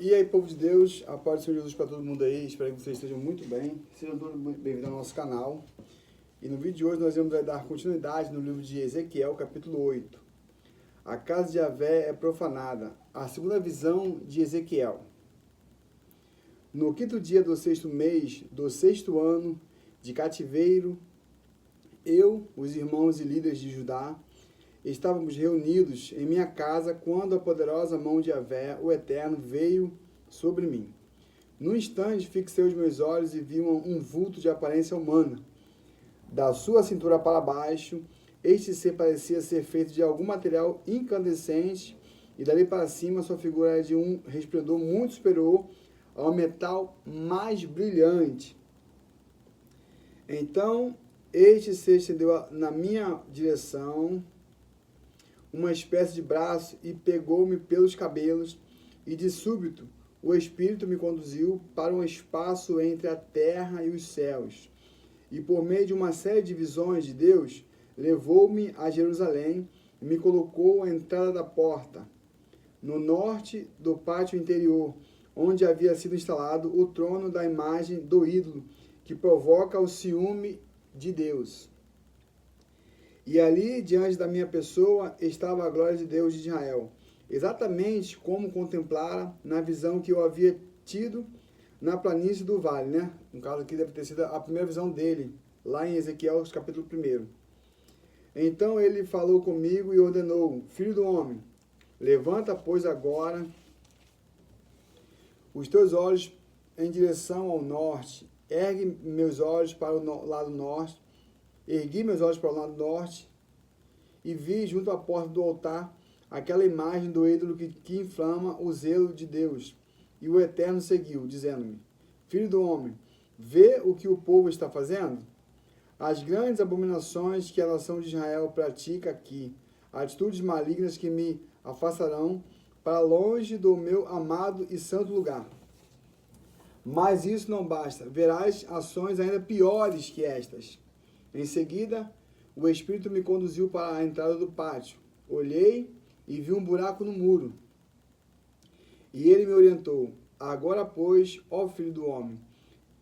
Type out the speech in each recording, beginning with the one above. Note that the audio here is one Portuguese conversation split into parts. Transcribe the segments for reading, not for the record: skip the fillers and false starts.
E aí, povo de Deus, a paz do Senhor Jesus para todo mundo aí. Espero que vocês estejam muito bem. Sejam todos bem-vindos ao nosso canal. E no vídeo de hoje nós vamos dar continuidade no livro de Ezequiel, capítulo 8. A casa de Javé é profanada. A segunda visão de Ezequiel. No quinto dia do sexto mês, do sexto ano de cativeiro, eu, os irmãos e líderes de Judá, estávamos reunidos em minha casa quando a poderosa mão de Javé, o Eterno, veio sobre mim. Num instante, fixei os meus olhos e vi um vulto de aparência humana. Da sua cintura para baixo, este ser parecia ser feito de algum material incandescente e dali para cima sua figura era de um resplendor muito superior ao metal mais brilhante. Então, este ser estendeu na minha direção uma espécie de braço e pegou-me pelos cabelos, e de súbito o Espírito me conduziu para um espaço entre a terra e os céus. E por meio de uma série de visões de Deus, levou-me a Jerusalém e me colocou à entrada da porta, no norte do pátio interior, onde havia sido instalado o trono da imagem do ídolo, que provoca o ciúme de Deus. E ali, diante da minha pessoa, estava a glória de Deus de Israel, exatamente como contemplara na visão que eu havia tido na planície do vale, né? No caso aqui deve ter sido a primeira visão dele, lá em Ezequiel, capítulo 1. Então ele falou comigo e ordenou: Filho do homem, levanta, pois, agora os teus olhos em direção ao norte, ergue meus olhos para o lado norte, ergui meus olhos para o lado norte e vi junto à porta do altar aquela imagem do ídolo que inflama o zelo de Deus. E o Eterno seguiu, dizendo-me: Filho do homem, vê o que o povo está fazendo? As grandes abominações que a nação de Israel pratica aqui, atitudes malignas que me afastarão para longe do meu amado e santo lugar. Mas isso não basta, verás ações ainda piores que estas. Em seguida, o Espírito me conduziu para a entrada do pátio. Olhei e vi um buraco no muro. E ele me orientou: Agora, pois, ó filho do homem,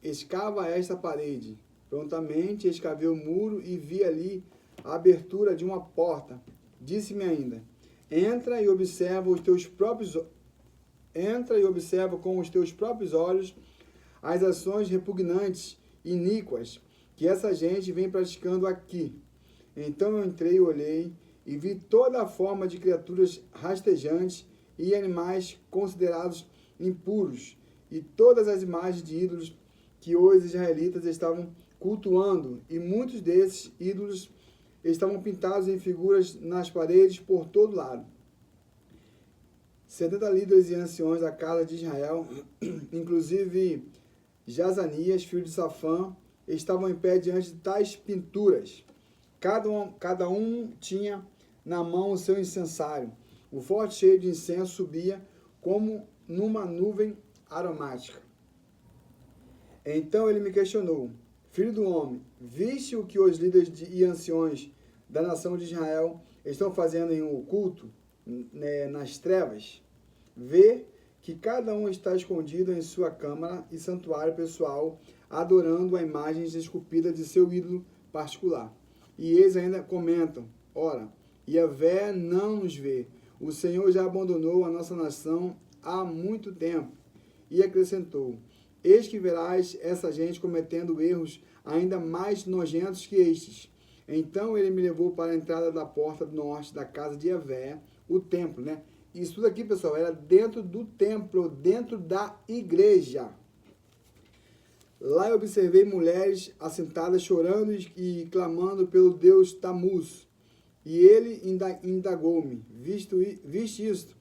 escava esta parede. Prontamente escavei o muro e vi ali a abertura de uma porta. Disse-me ainda: Entra e observa com os teus próprios olhos as ações repugnantes e iníquas que essa gente vem praticando aqui. Então eu entrei e olhei e vi toda a forma de criaturas rastejantes e animais considerados impuros, e todas as imagens de ídolos que os israelitas estavam cultuando, e muitos desses ídolos estavam pintados em figuras nas paredes por todo lado. 70 líderes e anciões da casa de Israel, inclusive Jazanias, filho de Safã, estavam em pé diante de tais pinturas. Cada um tinha na mão o seu incensário. O forte cheio de incenso subia como numa nuvem aromática. Então ele me questionou: Filho do homem, viste o que os líderes e anciões da nação de Israel estão fazendo em oculto, nas trevas? Vê que cada um está escondido em sua câmara e santuário pessoal, adorando a imagem esculpida de seu ídolo particular. E eles ainda comentam: Ora, Javé não nos vê. O Senhor já abandonou a nossa nação há muito tempo. E acrescentou: Eis que verás essa gente cometendo erros ainda mais nojentos que estes. Então ele me levou para a entrada da porta do norte da casa de Javé, o templo, né? Isso tudo aqui, pessoal, era dentro do templo, dentro da igreja. Lá eu observei mulheres assentadas chorando e clamando pelo Deus Tamuz. E ele indagou-me: Viste isto,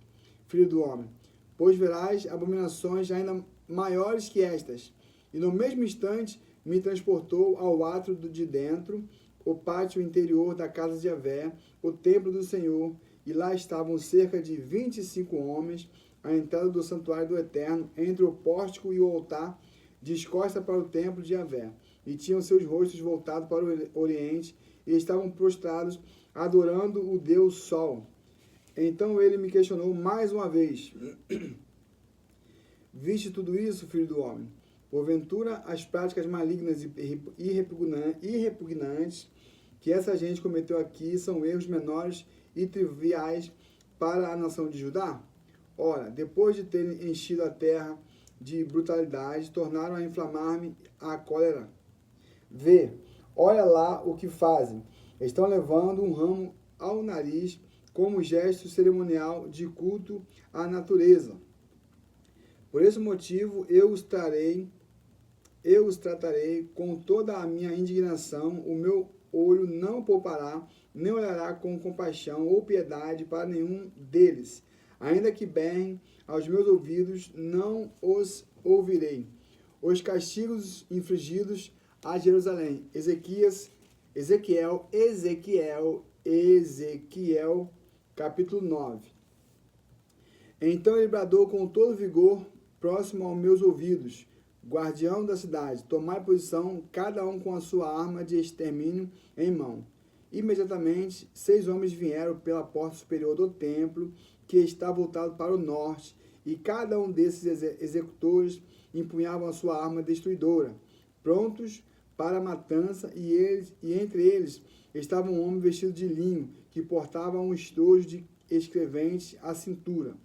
filho do homem? Pois verás abominações ainda maiores que estas. E no mesmo instante me transportou ao átrio de dentro, o pátio interior da casa de Javé, o templo do Senhor, e lá estavam cerca de 25 homens, à entrada do santuário do Eterno, entre o pórtico e o altar, de costas para o templo de Javé, e tinham seus rostos voltados para o oriente, e estavam prostrados, adorando o Deus Sol. Então ele me questionou mais uma vez: Viste tudo isso, filho do homem? Porventura, as práticas malignas e repugnantes que essa gente cometeu aqui são erros menores e triviais para a nação de Judá? Ora, depois de terem enchido a terra de brutalidade, tornaram a inflamar-me a cólera. Vê, olha lá o que fazem. Estão levando um ramo ao nariz como gesto cerimonial de culto à natureza. Por esse motivo eu os tratarei com toda a minha indignação, o meu olho não poupará, nem olhará com compaixão ou piedade para nenhum deles. Ainda que berrem aos meus ouvidos, não os ouvirei. Os castigos infligidos a Jerusalém. Ezequiel, capítulo 9. Então ele bradou com todo vigor, próximo aos meus ouvidos: guardião da cidade, tomai posição, cada um com a sua arma de extermínio em mão. Imediatamente, 6 homens vieram pela porta superior do templo, que está voltado para o norte, e cada um desses executores empunhavam a sua arma destruidora, prontos para a matança, e entre eles estava um homem vestido de linho, que portava um estojo de escrevente à cintura.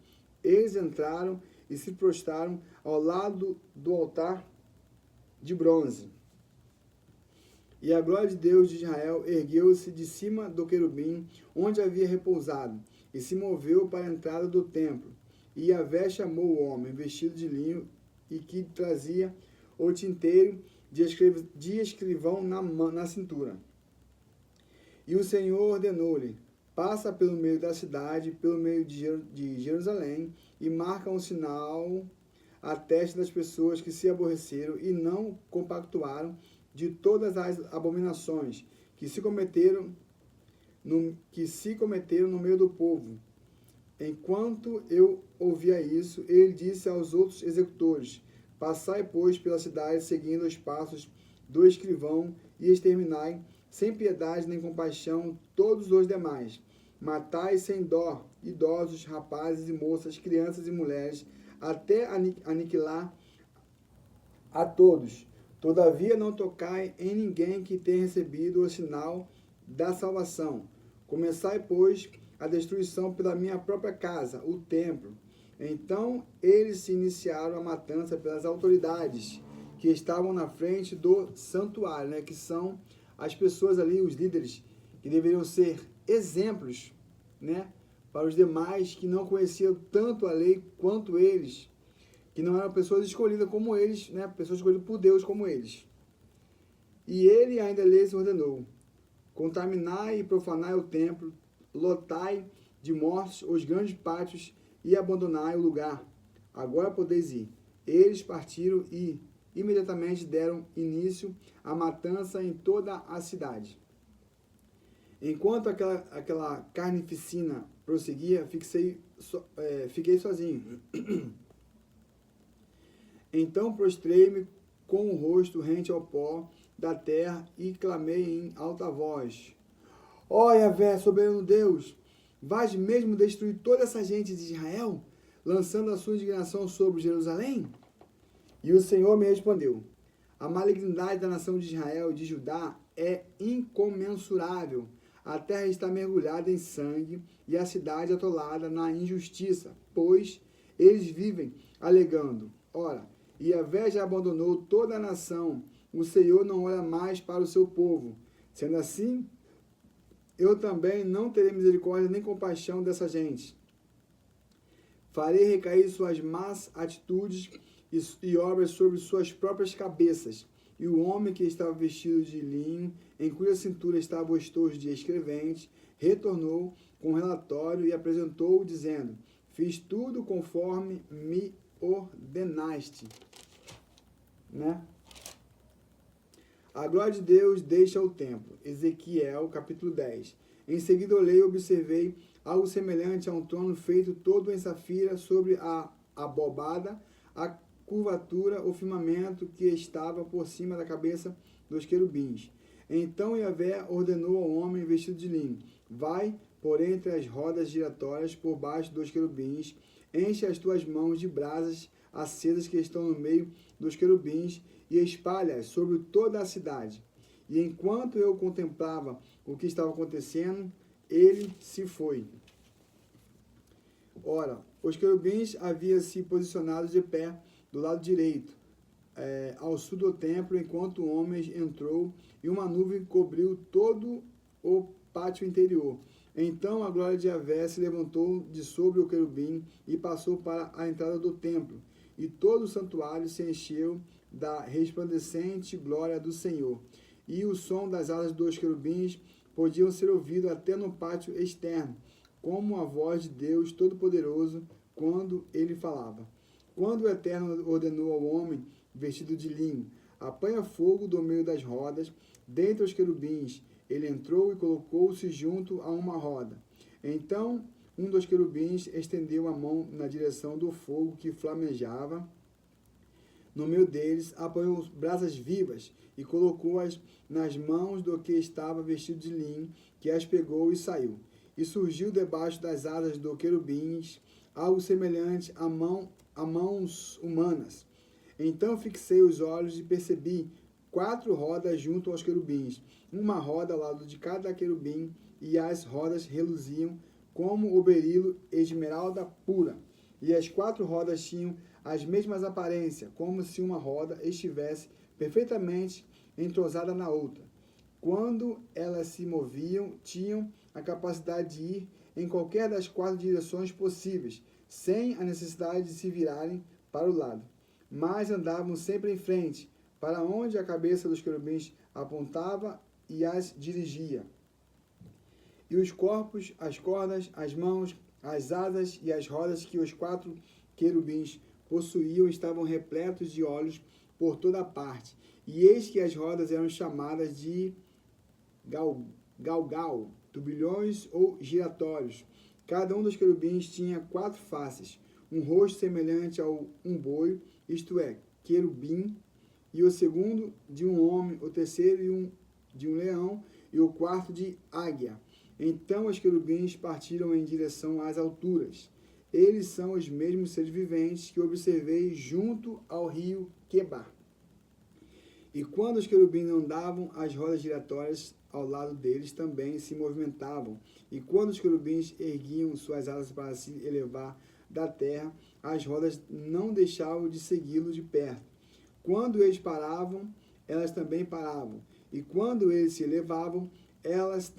Eles entraram e se prostraram ao lado do altar de bronze. E a glória de Deus de Israel ergueu-se de cima do querubim, onde havia repousado, e se moveu para a entrada do templo. E Yahvé chamou o homem vestido de linho e que trazia o tinteiro de escrivão na cintura. E o Senhor ordenou-lhe: passa pelo meio da cidade, pelo meio de Jerusalém, e marca um sinal à testa das pessoas que se aborreceram e não compactuaram de todas as abominações que se cometeram no meio do povo. Enquanto eu ouvia isso, ele disse aos outros executores: passai, pois, pela cidade, seguindo os passos do escrivão, e exterminai, sem piedade nem compaixão, todos os demais. Matai sem dó idosos, rapazes e moças, crianças e mulheres, até aniquilar a todos. Todavia não tocai em ninguém que tenha recebido o sinal da salvação. Começai, pois, a destruição pela minha própria casa, o templo. Então eles se iniciaram a matança pelas autoridades que estavam na frente do santuário, né, que são as pessoas ali, os líderes, que deveriam ser exemplos, né, para os demais que não conheciam tanto a lei quanto eles, que não eram pessoas escolhidas como eles, né, pessoas escolhidas por Deus como eles. E ele ainda lhes ordenou: contaminai e profanai o templo, lotai de mortos os grandes pátios e abandonai o lugar. Agora podeis ir. Eles partiram e imediatamente deram início à matança em toda a cidade. Enquanto aquela carnificina prosseguia, fiquei sozinho. Então prostrei-me com o rosto rente ao pó da terra e clamei em alta voz: ó Yahvé, soberano Deus, vais mesmo destruir toda essa gente de Israel, lançando a sua indignação sobre Jerusalém? E o Senhor me respondeu: a malignidade da nação de Israel e de Judá é incomensurável. A terra está mergulhada em sangue e a cidade atolada na injustiça, pois eles vivem alegando: ora, Yahvé já abandonou toda a nação, o Senhor não olha mais para o seu povo. Sendo assim, eu também não terei misericórdia nem compaixão dessa gente. Farei recair suas más atitudes e obras sobre suas próprias cabeças. E o homem que estava vestido de linho, em cuja cintura estava o estojo de escrevente, retornou com o relatório e apresentou-o, dizendo: fiz tudo conforme me ordenaste. Né? A glória de Deus deixa o templo. Ezequiel, capítulo 10. Em seguida olhei e observei algo semelhante a um trono feito todo em safira, sobre a abobada, a curvatura, o firmamento que estava por cima da cabeça dos querubins. Então Yahvé ordenou ao homem vestido de linho: vai por entre as rodas giratórias por baixo dos querubins, enche as tuas mãos de brasas acesas que estão no meio dos querubins e espalha-as sobre toda a cidade. E enquanto eu contemplava o que estava acontecendo, ele se foi. Ora, os querubins haviam se posicionado de pé do lado direito, ao sul do templo, enquanto o homem entrou, e uma nuvem cobriu todo o pátio interior. Então a glória de Yahvé se levantou de sobre o querubim e passou para a entrada do templo, e todo o santuário se encheu da resplandecente glória do Senhor. E o som das asas dos querubins podiam ser ouvido até no pátio externo, como a voz de Deus Todo-Poderoso quando ele falava. Quando o Eterno ordenou ao homem vestido de linho, apanha fogo do meio das rodas, dentre os querubins, ele entrou e colocou-se junto a uma roda. Então, um dos querubins estendeu a mão na direção do fogo que flamejava no meio deles, apanhou brasas vivas e colocou-as nas mãos do que estava vestido de linho, que as pegou e saiu. E surgiu debaixo das asas do querubins algo semelhante a mãos humanas. Então fixei os olhos e percebi 4 rodas junto aos querubins, uma roda ao lado de cada querubim, e as rodas reluziam como o berilo esmeralda pura. E as 4 rodas tinham as mesmas aparências, como se uma roda estivesse perfeitamente entrosada na outra. Quando elas se moviam, tinham a capacidade de ir em qualquer das 4 direções possíveis, sem a necessidade de se virarem para o lado. Mas andavam sempre em frente, para onde a cabeça dos querubins apontava e as dirigia. E os corpos, as cordas, as mãos, as asas e as rodas que os 4 querubins possuíam estavam repletos de olhos por toda parte. E eis que as rodas eram chamadas de galgal, turbilhões ou giratórios. Cada um dos querubins tinha 4 faces, um rosto semelhante a um boi, isto é, querubim, e o segundo de um homem, o terceiro de um leão, e o quarto de águia. Então os querubins partiram em direção às alturas. Eles são os mesmos seres viventes que observei junto ao rio Quebar. E quando os querubins andavam, as rodas giratórias ao lado deles também se movimentavam. E quando os querubins erguiam suas asas para se elevar da terra, as rodas não deixavam de segui-lo de perto. Quando eles paravam, elas também paravam. E quando eles se elevavam, elas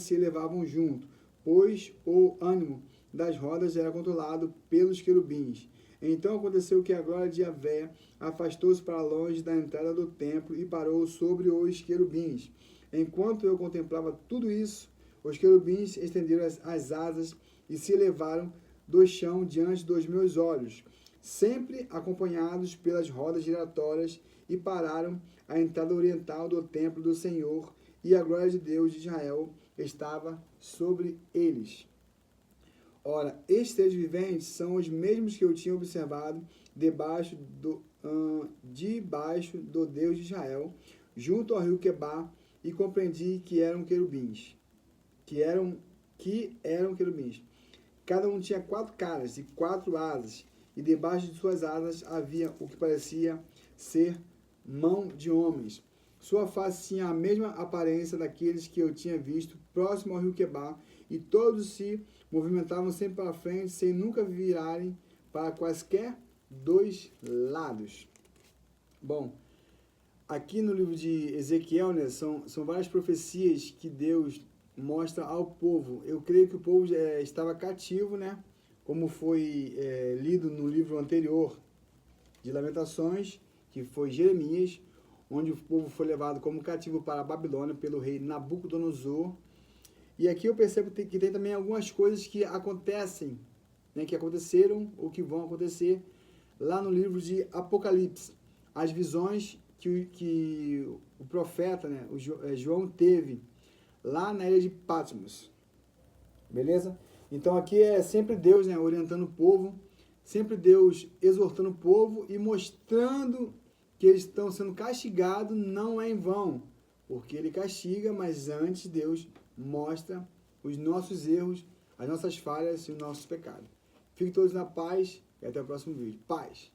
se elevavam junto, pois o ânimo das rodas era controlado pelos querubins. Então aconteceu que a glória de Yahvé afastou-se para longe da entrada do templo e parou sobre os querubins. Enquanto eu contemplava tudo isso, os querubins estenderam as asas e se elevaram do chão diante dos meus olhos, sempre acompanhados pelas rodas giratórias, e pararam à entrada oriental do templo do Senhor, e a glória de Deus de Israel estava sobre eles. Ora, estes seres viventes são os mesmos que eu tinha observado debaixo do Deus de Israel, junto ao rio Quebar, e compreendi que eram querubins. Que eram querubins. Cada um tinha 4 caras e 4 asas, e debaixo de suas asas havia o que parecia ser mão de homens. Sua face tinha a mesma aparência daqueles que eu tinha visto próximo ao rio Quebar, e todos se movimentavam sempre para frente, sem nunca virarem para quaisquer 2 lados. Bom, aqui no livro de Ezequiel, né, são várias profecias que Deus mostra ao povo. Eu creio que o povo estava cativo, né, como foi lido no livro anterior de Lamentações, que foi Jeremias, onde o povo foi levado como cativo para a Babilônia pelo rei Nabucodonosor. E aqui eu percebo que tem também algumas coisas que acontecem, né, que aconteceram ou que vão acontecer lá no livro de Apocalipse. As visões que o profeta, né, João teve lá na ilha de Patmos. Beleza? Então aqui é sempre Deus, né, orientando o povo, sempre Deus exortando o povo e mostrando que eles estão sendo castigados, não é em vão, porque ele castiga, mas antes Deus mostra os nossos erros, as nossas falhas e os nossos pecados. Fiquem todos na paz. e até o próximo vídeo. Paz!